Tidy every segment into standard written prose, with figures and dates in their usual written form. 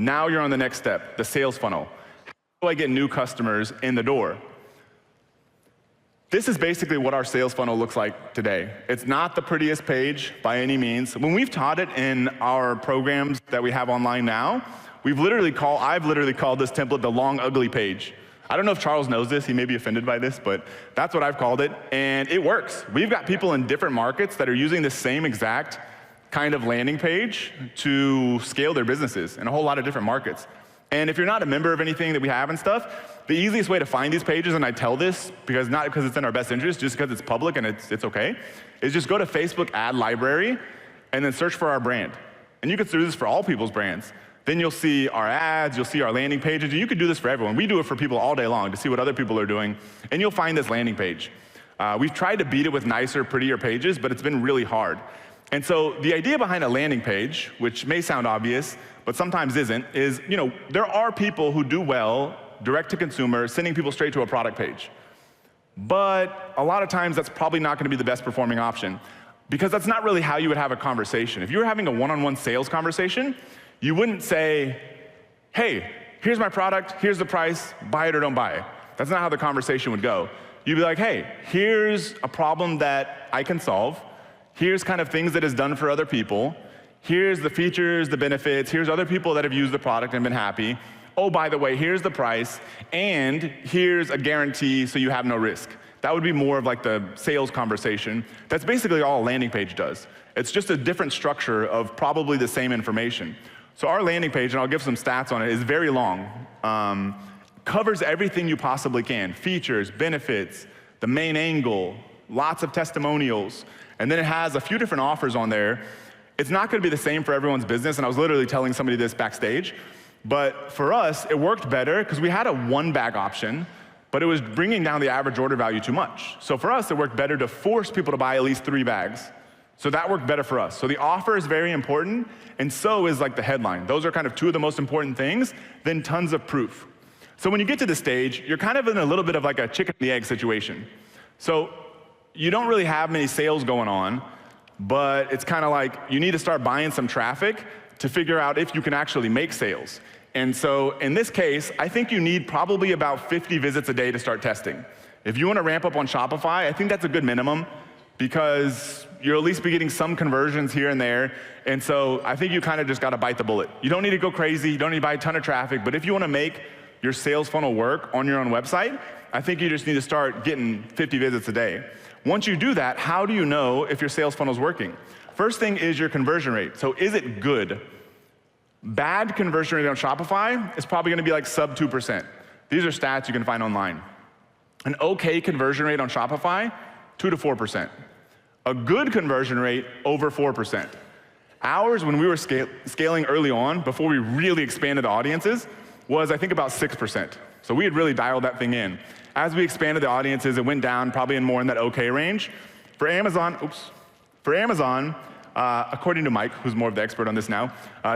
Now you're on the next step, the sales funnel. How do I get new customers in the door? This is basically what our sales funnel looks like today. It's not the prettiest page by any means. When we've taught it in our programs that we have online now, I've literally called this template the long, ugly page. I don't know if Charles knows this, he may be offended by this, but that's what I've called it, and it works. We've got people in different markets that are using the same exact kind of landing page to scale their businesses in a whole lot of different markets. And if you're not a member of anything that we have and stuff, the easiest way to find these pages, and I tell this not because it's in our best interest, just because it's public and it's okay, is just go to Facebook ad library and then search for our brand. And you can do this for all people's brands. Then you'll see our ads, you'll see our landing pages, and you can do this for everyone. We do it for people all day long to see what other people are doing, and you'll find this landing page. We've tried to beat it with nicer, prettier pages, but it's been really hard. And so the idea behind a landing page, which may sound obvious, but sometimes isn't, is there are people who do well direct to consumer, sending people straight to a product page. But a lot of times that's probably not going to be the best performing option, because that's not really how you would have a conversation. If you were having a one-on-one sales conversation, you wouldn't say, hey, here's my product, here's the price, buy it or don't buy it. That's not how the conversation would go. You'd be like, hey, here's a problem that I can solve. Here's kind of things that is done for other people. Here's the features, the benefits. Here's other people that have used the product and been happy. Oh, by the way, here's the price, and here's a guarantee so you have no risk. That would be more of like the sales conversation. That's basically all a landing page does. It's just a different structure of probably the same information. So our landing page, and I'll give some stats on it, is very long. Covers everything you possibly can. Features, benefits, the main angle, lots of testimonials, and then it has a few different offers on there. It's not gonna be the same for everyone's business, and I was literally telling somebody this backstage, but for us, it worked better because we had a one-bag option, but it was bringing down the average order value too much. So for us, it worked better to force people to buy at least 3 bags. So that worked better for us. So the offer is very important, and so is like the headline. Those are kind of two of the most important things, then tons of proof. So when you get to this stage, you're kind of in a little bit of like a chicken and the egg situation. So you don't really have many sales going on, but it's kind of like you need to start buying some traffic to figure out if you can actually make sales. And so in this case, I think you need probably about 50 visits a day to start testing. If you want to ramp up on Shopify, I think that's a good minimum, because you'll at least be getting some conversions here and there. And so I think you kind of just got to bite the bullet. You don't need to go crazy, you don't need to buy a ton of traffic, but if you want to make your sales funnel work on your own website, I think you just need to start getting 50 visits a day. Once you do that, how do you know if your sales funnel is working? First thing is your conversion rate. So is it good? Bad conversion rate on Shopify is probably going to be like sub 2%. These are stats you can find online. An okay conversion rate on Shopify, 2 to 4%. A good conversion rate, over 4%. Ours, when we were scaling early on, before we really expanded the audiences, was I think about 6%. So we had really dialed that thing in. As we expanded the audiences, it went down probably more in that okay range. For Amazon, according to Mike, who's more of the expert on this now,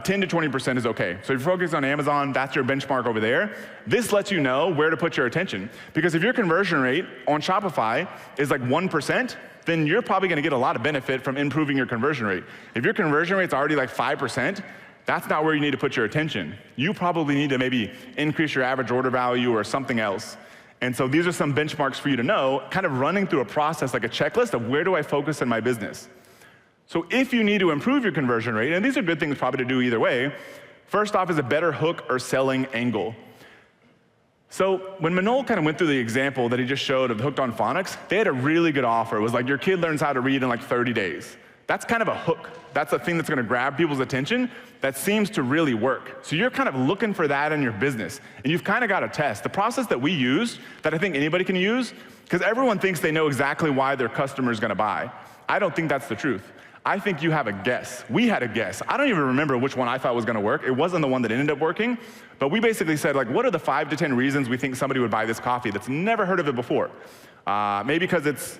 10 to 20% is okay. So if you're focused on Amazon, that's your benchmark over there. This lets you know where to put your attention. Because if your conversion rate on Shopify is like 1%, then you're probably gonna get a lot of benefit from improving your conversion rate. If your conversion rate's already like 5%, that's not where you need to put your attention. You probably need to maybe increase your average order value or something else. And so these are some benchmarks for you to know, kind of running through a process like a checklist of where do I focus in my business. So if you need to improve your conversion rate, and these are good things probably to do either way, first off is a better hook or selling angle. So when Manol kind of went through the example that he just showed of Hooked on Phonics, they had a really good offer. It was like your kid learns how to read in like 30 days. That's kind of a hook. That's a thing that's gonna grab people's attention that seems to really work. So you're kind of looking for that in your business, and you've kind of got to test. The process that we use, that I think anybody can use, because everyone thinks they know exactly why their customer is gonna buy. I don't think that's the truth. I think you have a guess. We had a guess. I don't even remember which one I thought was gonna work. It wasn't the one that ended up working, but we basically said, like, what are the 5 to 10 reasons we think somebody would buy this coffee that's never heard of it before? Maybe because it's,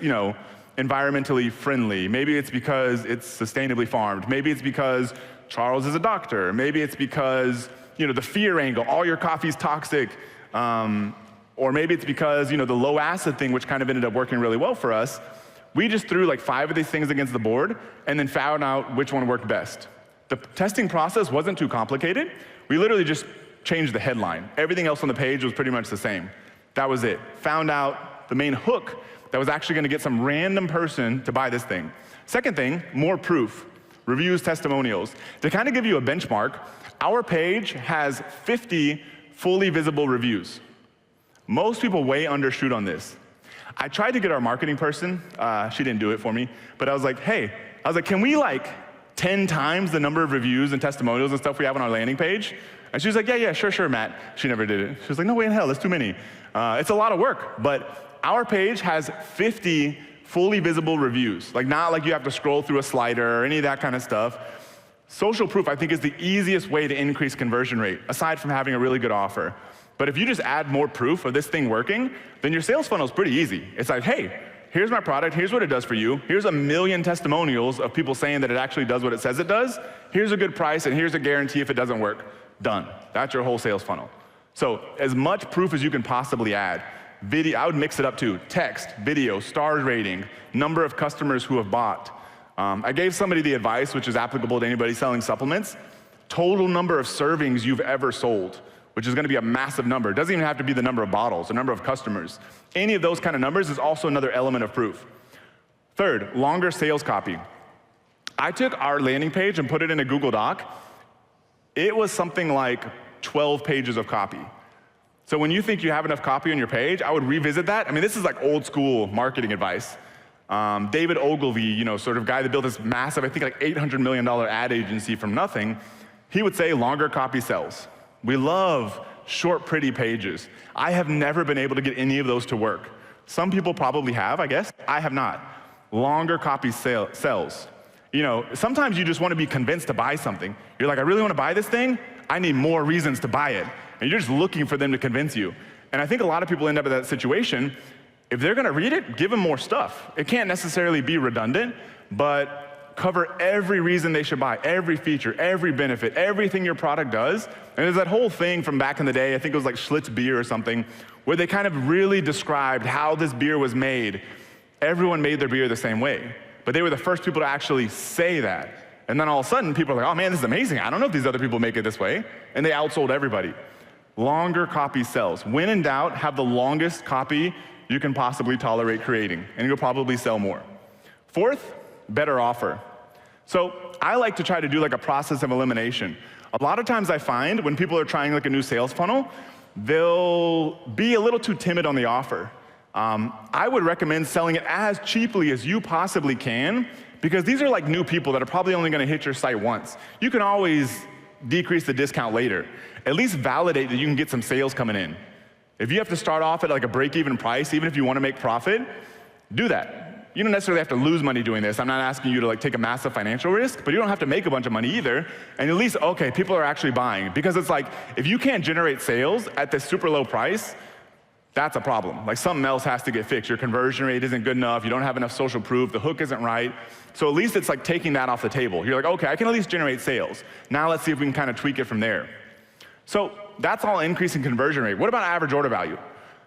environmentally friendly. Maybe it's because it's sustainably farmed. Maybe it's because Charles is a doctor. Maybe it's because, the fear angle, all your coffee's toxic. Or maybe it's because, the low acid thing, which kind of ended up working really well for us. We just threw like 5 of these things against the board and then found out which one worked best. The testing process wasn't too complicated. We literally just changed the headline. Everything else on the page was pretty much the same. That was it. Found out the main hook that was actually gonna get some random person to buy this thing. Second thing, more proof. Reviews, testimonials. To kind of give you a benchmark, our page has 50 fully visible reviews. Most people way undershoot on this. I tried to get our marketing person, she didn't do it for me, but I was like, hey, can we 10 times the number of reviews and testimonials and stuff we have on our landing page? And she was like, yeah, sure, Matt. She never did it. She was like, no way in hell, that's too many. It's a lot of work, but our page has 50 fully visible reviews. Not like you have to scroll through a slider or any of that kind of stuff. Social proof, I think, is the easiest way to increase conversion rate, aside from having a really good offer. But if you just add more proof of this thing working, then your sales funnel is pretty easy. It's like, hey, here's my product, here's what it does for you, here's 1 million testimonials of people saying that it actually does what it says it does, here's a good price, and here's a guarantee if it doesn't work. Done. That's your whole sales funnel. So as much proof as you can possibly add. Video, I would mix it up too. Text, video, stars rating, number of customers who have bought. I gave somebody the advice, which is applicable to anybody selling supplements, total number of servings you've ever sold, which is gonna be a massive number. It doesn't even have to be the number of bottles, the number of customers. Any of those kind of numbers is also another element of proof. Third, longer sales copy. I took our landing page and put it in a Google Doc. It was something like 12 pages of copy. So when you think you have enough copy on your page, I would revisit that. I mean, this is like old school marketing advice. David Ogilvy, sort of guy that built this massive, I think like $800 million ad agency from nothing, he would say longer copy sells. We love short, pretty pages. I have never been able to get any of those to work. Some people probably have, I guess. I have not. Longer copy sells. Sometimes you just want to be convinced to buy something. You're like, I really want to buy this thing. I need more reasons to buy it. And you're just looking for them to convince you. And I think a lot of people end up in that situation. If they're gonna read it, give them more stuff. It can't necessarily be redundant, but cover every reason they should buy, every feature, every benefit, everything your product does. And there's that whole thing from back in the day, I think it was like Schlitz beer or something, where they kind of really described how this beer was made. Everyone made their beer the same way, but they were the first people to actually say that. And then all of a sudden, people are like, oh man, this is amazing. I don't know if these other people make it this way. And they outsold everybody. Longer copy sells. When in doubt, have the longest copy you can possibly tolerate creating, and you'll probably sell more. Fourth, better offer. So I like to try to do like a process of elimination. A lot of times I find when people are trying like a new sales funnel, they'll be a little too timid on the offer. I would recommend selling it as cheaply as you possibly can, because these are like new people that are probably only gonna hit your site once. You can always decrease the discount later. At least validate that you can get some sales coming in. If you have to start off at like a break-even price, even if you want to make profit, do that. You don't necessarily have to lose money doing this. I'm not asking you to like take a massive financial risk, but you don't have to make a bunch of money either. And at least, okay, people are actually buying. Because it's like, if you can't generate sales at this super low price, that's a problem. Like something else has to get fixed. Your conversion rate isn't good enough. You don't have enough social proof. The hook isn't right. So at least it's like taking that off the table. You're like, okay, I can at least generate sales. Now let's see if we can kind of tweak it from there. So that's all increasing conversion rate. What about average order value?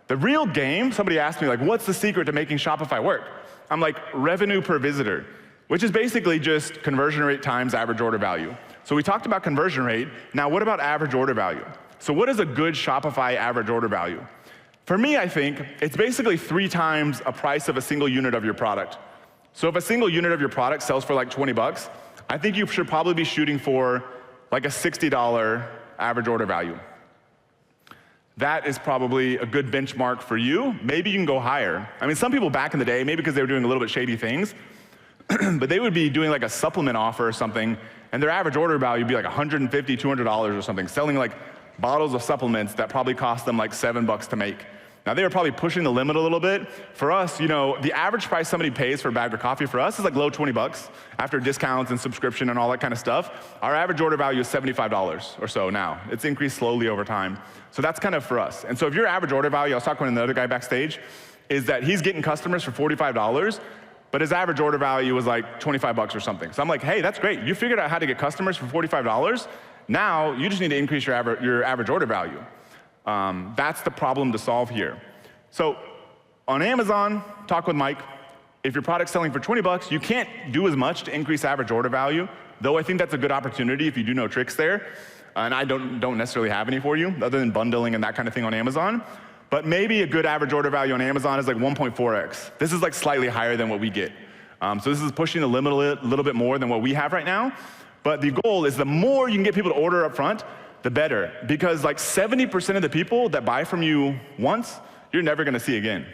The real game, somebody asked me like, what's the secret to making Shopify work? I'm like, revenue per visitor, which is basically just conversion rate times average order value. So we talked about conversion rate. Now what about average order value? So what is a good Shopify average order value? For me, I think it's basically 3 times a price of a single unit of your product. So if a single unit of your product sells for like 20 bucks, I think you should probably be shooting for like a $60 average order value. That is probably a good benchmark for you. Maybe you can go higher. I mean, some people back in the day, maybe because they were doing a little bit shady things, but they would be doing like a supplement offer or something, and their average order value would be like $150, $200 or something, selling like bottles of supplements that probably cost them like $7 to make. Now they were probably pushing the limit a little bit. For us, the average price somebody pays for a bag of coffee for us is like low 20 bucks after discounts and subscription and all that kind of stuff. Our average order value is $75 or so now. It's increased slowly over time. So that's kind of for us. And so if your average order value, I was talking with another guy backstage, is that he's getting customers for $45, but his average order value was like 25 bucks or something. So I'm like, hey, that's great. You figured out how to get customers for $45. Now you just need to increase your average order value. That's the problem to solve here. So on Amazon, talk with Mike. If your product's selling for 20 bucks, you can't do as much to increase average order value, though I think that's a good opportunity if you do know tricks there. And I don't necessarily have any for you, other than bundling and that kind of thing on Amazon. But maybe a good average order value on Amazon is like 1.4x. This is like slightly higher than what we get. So this is pushing the limit a little bit more than what we have right now. But the goal is the more you can get people to order up front, the better. Because like 70% of the people that buy from you once, you're never gonna see again.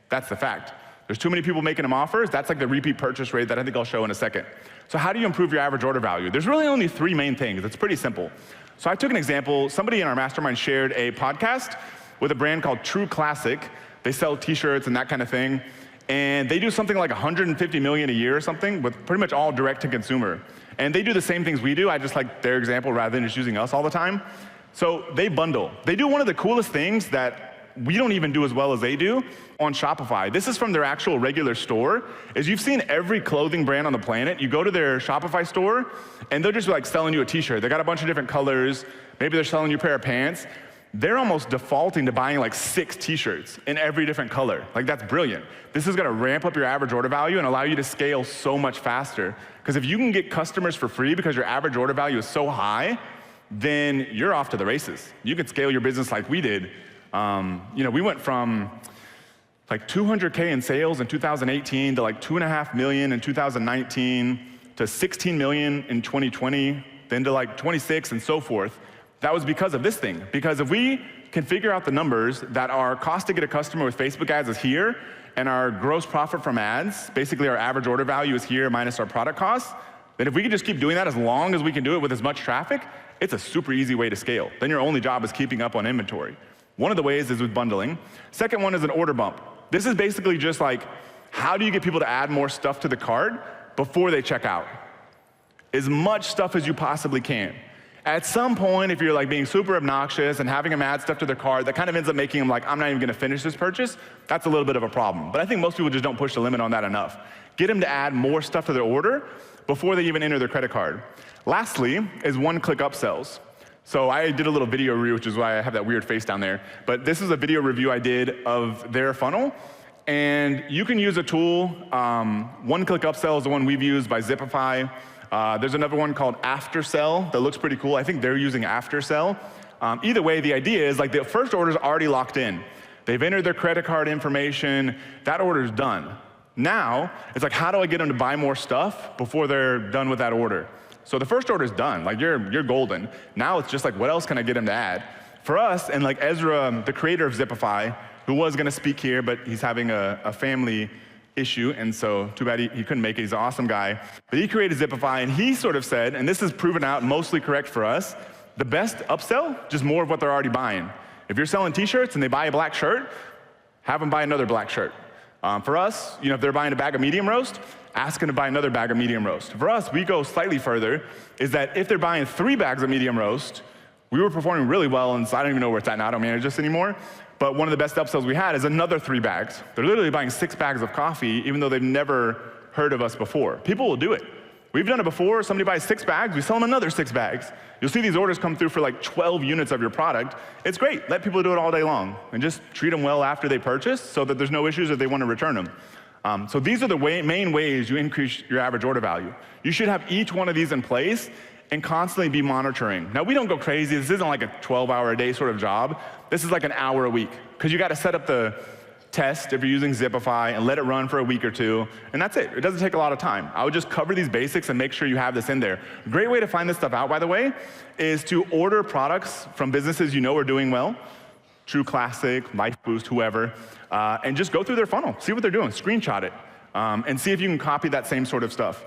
That's the fact. There's too many people making them offers. That's like the repeat purchase rate that I think I'll show in a second. So how do you improve your average order value? There's really only 3 main things. It's pretty simple. So I took an example. Somebody in our mastermind shared a podcast with a brand called True Classic. They sell t-shirts and that kind of thing. And they do something like 150 million a year or something, with pretty much all direct to consumer. And they do the same things we do. I just like their example rather than just using us all the time. So they bundle. They do one of the coolest things that we don't even do as well as they do on Shopify. This is from their actual regular store. Is you've seen every clothing brand on the planet, you go to their Shopify store, and they're just like selling you a t-shirt. They got a bunch of different colors. Maybe they're selling you a pair of pants. They're almost defaulting to buying like 6 t-shirts in every different color. Like, that's brilliant. This is gonna ramp up your average order value and allow you to scale so much faster. Because if you can get customers for free because your average order value is so high, then you're off to the races. You can scale your business like we did. We went from like 200K in sales in 2018 to like 2.5 million in 2019 to 16 million in 2020, then to like 26 and so forth. That was because of this thing. Because if we can figure out the numbers that our cost to get a customer with Facebook ads is here, and our gross profit from ads, basically our average order value is here minus our product costs, then if we can just keep doing that as long as we can do it with as much traffic, it's a super easy way to scale. Then your only job is keeping up on inventory. One of the ways is with bundling. Second one is an order bump. This is basically just like, how do you get people to add more stuff to the cart before they check out? As much stuff as you possibly can. At some point, if you're like being super obnoxious and having them add stuff to their cart, that kind of ends up making them like, I'm not even gonna finish this purchase. That's a little bit of a problem. But I think most people just don't push the limit on that enough. Get them to add more stuff to their order before they even enter their credit card. Lastly is one-click upsells. So I did a little video review, which is why I have that weird face down there. But this is a video review I did of their funnel. And you can use a tool. One-click upsell is the one we've used by Zipify. There's another one called Aftersell that looks pretty cool. I think they're using Aftersell. Either way, the idea is like the first order's already locked in. They've entered their credit card information. That order's done. Now, it's like, how do I get them to buy more stuff before they're done with that order? So the first order's done. Like, you're golden. Now it's just like, what else can I get them to add? For us, and like Ezra, the creator of Zipify, who was gonna speak here, but he's having a family issue, and so too bad he couldn't make it. He's an awesome guy. But he created Zipify, and he sort of said, and this is proven out mostly correct for us, the best upsell, just more of what they're already buying. If you're selling t-shirts and they buy a black shirt, have them buy another black shirt. For us, if they're buying a bag of medium roast, ask them to buy another bag of medium roast. For us, we go slightly further, is that if they're buying 3 bags of medium roast, we were performing really well, and so I don't even know where it's at now, I don't manage this anymore. But one of the best upsells we had is another 3 bags. They're literally buying 6 bags of coffee, even though they've never heard of us before. People will do it. We've done it before. Somebody buys 6 bags, we sell them another 6 bags. You'll see these orders come through for like 12 units of your product. It's great. Let people do it all day long, and just treat them well after they purchase so that there's no issues if they want to return them. So these are the main ways you increase your average order value. You should have each one of these in place and constantly be monitoring. Now, we don't go crazy. This isn't like a 12-hour-a-day sort of job. This is like an hour a week, because you got to set up the test if you're using Zipify and let it run for a week or 2, and that's it. It doesn't take a lot of time. I would just cover these basics and make sure you have this in there. A great way to find this stuff out, by the way, is to order products from businesses you know are doing well, True Classic, Life Boost, whoever, and just go through their funnel, see what they're doing, screenshot it, and see if you can copy that same sort of stuff.